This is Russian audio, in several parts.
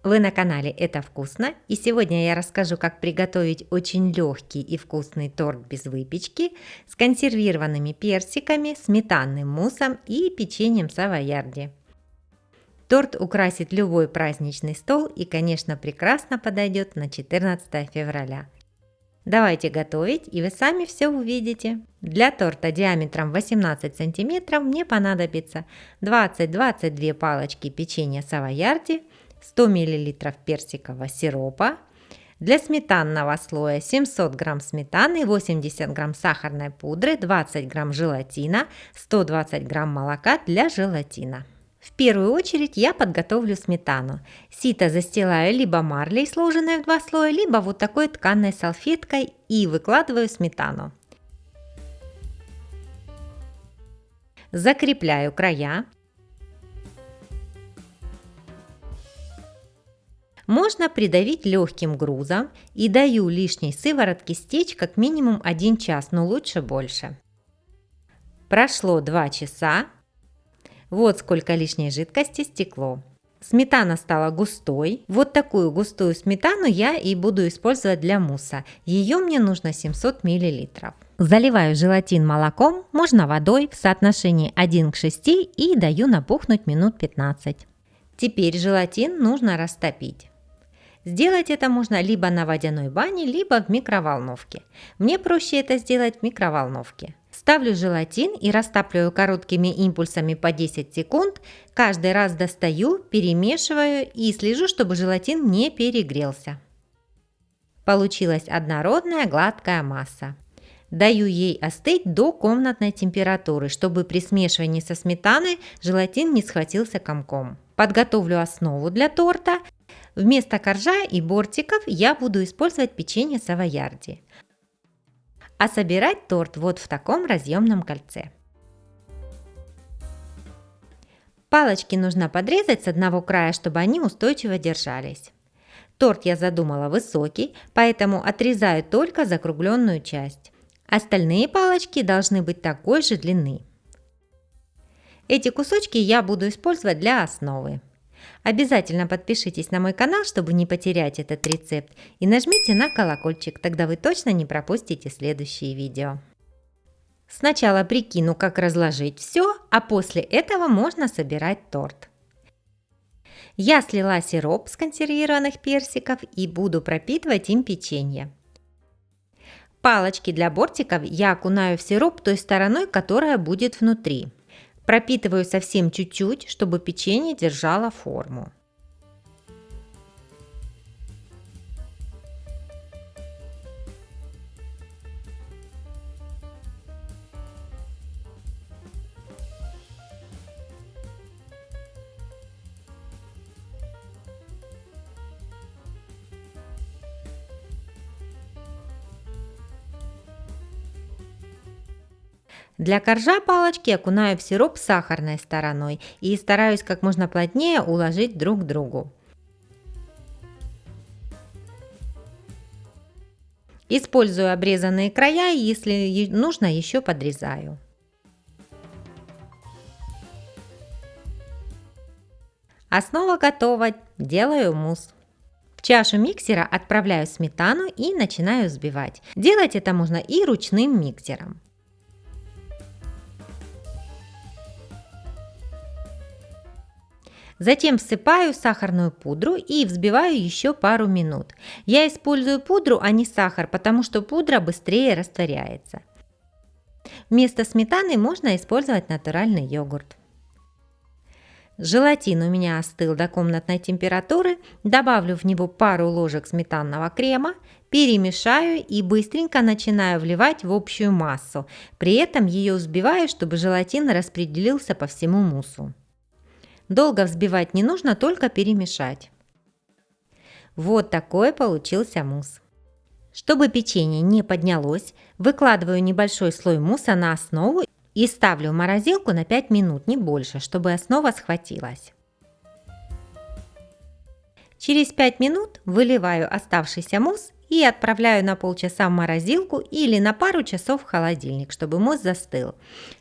Вы на канале «Это вкусно», и сегодня я расскажу, как приготовить очень легкий и вкусный торт без выпечки с консервированными персиками, сметанным муссом и печеньем савоярди. Торт украсит любой праздничный стол и, конечно, прекрасно подойдет на 14 февраля. Давайте готовить, и вы сами все увидите. Для торта диаметром 18 см мне понадобится 20-22 палочки печенья савоярди, 100 мл персикового сиропа, для сметанного слоя 700 г сметаны, 80 г сахарной пудры, 20 г желатина, 120 г молока для желатина. В первую очередь я подготовлю сметану. Сито застилаю либо марлей, сложенной в 2 слоя, либо вот такой тканой салфеткой и выкладываю сметану. Закрепляю края. Можно придавить легким грузом и даю лишней сыворотке стечь как минимум 1 час, но лучше больше. Прошло 2 часа. Вот сколько лишней жидкости стекло. Сметана стала густой. Вот такую густую сметану я и буду использовать для мусса. Ее мне нужно 700 мл. Заливаю желатин молоком, можно водой в соотношении 1 к 6 и даю набухнуть минут 15. Теперь желатин нужно растопить. Сделать это можно либо на водяной бане, либо в микроволновке. Мне проще это сделать в микроволновке. Ставлю желатин и растапливаю короткими импульсами по 10 секунд. Каждый раз достаю, перемешиваю и слежу, чтобы желатин не перегрелся. Получилась однородная гладкая масса. Даю ей остыть до комнатной температуры, чтобы при смешивании со сметаной желатин не схватился комком. Подготовлю основу для торта. Вместо коржа и бортиков я буду использовать печенье савоярди. А собирать торт вот в таком разъемном кольце. Палочки нужно подрезать с одного края, чтобы они устойчиво держались. Торт я задумала высокий, поэтому отрезаю только закругленную часть. Остальные палочки должны быть такой же длины. Эти кусочки я буду использовать для основы. Обязательно подпишитесь на мой канал, чтобы не потерять этот рецепт, и нажмите на колокольчик, тогда вы точно не пропустите следующие видео. Сначала прикину, как разложить все, а после этого можно собирать торт. Я слила сироп с консервированных персиков и буду пропитывать им печенье. Палочки для бортиков я окунаю в сироп той стороной, которая будет внутри. Пропитываю совсем чуть-чуть, чтобы печенье держало форму. Для коржа палочки окунаю в сироп сахарной стороной и стараюсь как можно плотнее уложить друг к другу. Использую обрезанные края, если нужно, еще подрезаю. Основа готова, делаю мусс. В чашу миксера отправляю сметану и начинаю взбивать. Делать это можно и ручным миксером. Затем всыпаю сахарную пудру и взбиваю еще пару минут. Я использую пудру, а не сахар, потому что пудра быстрее растворяется. Вместо сметаны можно использовать натуральный йогурт. Желатин у меня остыл до комнатной температуры. Добавлю в него пару ложек сметанного крема, перемешаю и быстренько начинаю вливать в общую массу. При этом ее взбиваю, чтобы желатин распределился по всему муссу. Долго взбивать не нужно, только перемешать. Вот такой получился мусс. Чтобы печенье не поднялось, выкладываю небольшой слой мусса на основу и ставлю в морозилку на 5 минут, не больше, чтобы основа схватилась. Через 5 минут выливаю оставшийся мусс и отправляю на полчаса в морозилку или на пару часов в холодильник, чтобы мусс застыл.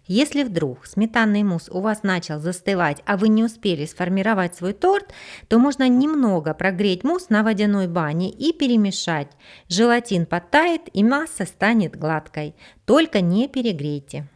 Если вдруг сметанный мусс у вас начал застывать, а вы не успели сформировать свой торт, то можно немного прогреть мусс на водяной бане и перемешать. Желатин подтает и масса станет гладкой. Только не перегрейте.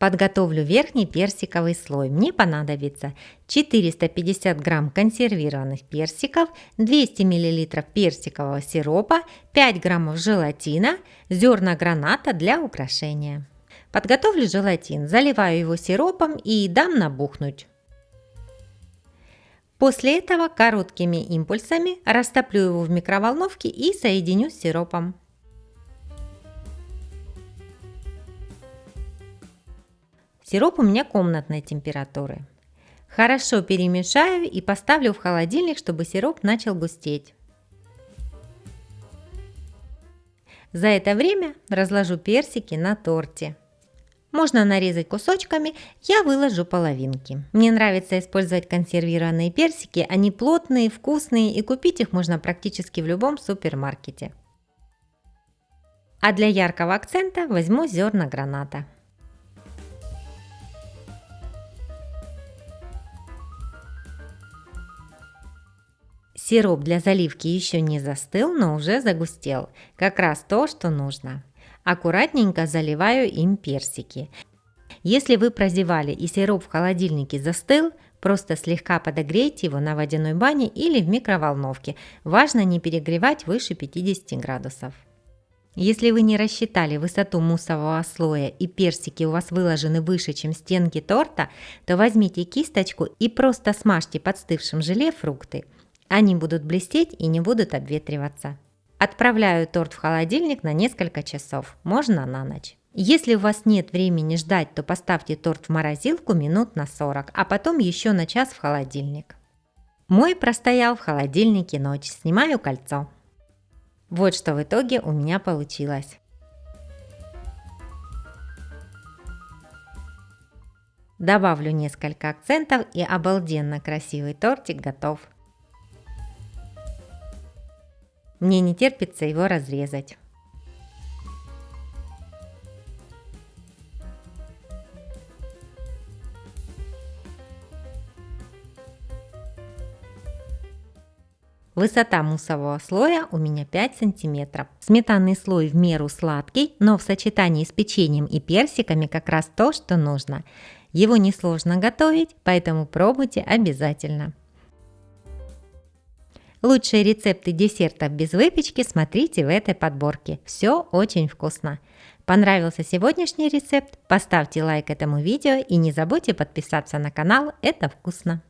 Подготовлю верхний персиковый слой. Мне понадобится 450 грамм консервированных персиков, 200 мл персикового сиропа, 5 граммов желатина, зерна граната для украшения. Подготовлю желатин, заливаю его сиропом и дам набухнуть. После этого короткими импульсами растоплю его в микроволновке и соединю с сиропом. Сироп у меня комнатной температуры. Хорошо перемешаю и поставлю в холодильник, чтобы сироп начал густеть. За это время разложу персики на торте. Можно нарезать кусочками, я выложу половинки. Мне нравится использовать консервированные персики, они плотные, вкусные и купить их можно практически в любом супермаркете. А для яркого акцента возьму зерна граната. Сироп для заливки еще не застыл, но уже загустел. Как раз то, что нужно. Аккуратненько заливаю им персики. Если вы прозевали и сироп в холодильнике застыл, просто слегка подогрейте его на водяной бане или в микроволновке. Важно не перегревать выше 50 градусов. Если вы не рассчитали высоту муссового слоя и персики у вас выложены выше, чем стенки торта, то возьмите кисточку и просто смажьте подстывшим желе фрукты. Они будут блестеть и не будут обветриваться. Отправляю торт в холодильник на несколько часов, можно на ночь. Если у вас нет времени ждать, то поставьте торт в морозилку минут на 40, а потом еще на час в холодильник. Мой простоял в холодильнике ночь, снимаю кольцо. Вот что в итоге у меня получилось. Добавлю несколько акцентов и обалденно красивый тортик готов. Мне не терпится его разрезать. Высота муссового слоя у меня 5 сантиметров. Сметанный слой в меру сладкий, но в сочетании с печеньем и персиками как раз то, что нужно. Его несложно готовить, поэтому пробуйте обязательно. Лучшие рецепты десертов без выпечки смотрите в этой подборке. Все очень вкусно. Понравился сегодняшний рецепт? Поставьте лайк этому видео и не забудьте подписаться на канал. Это вкусно.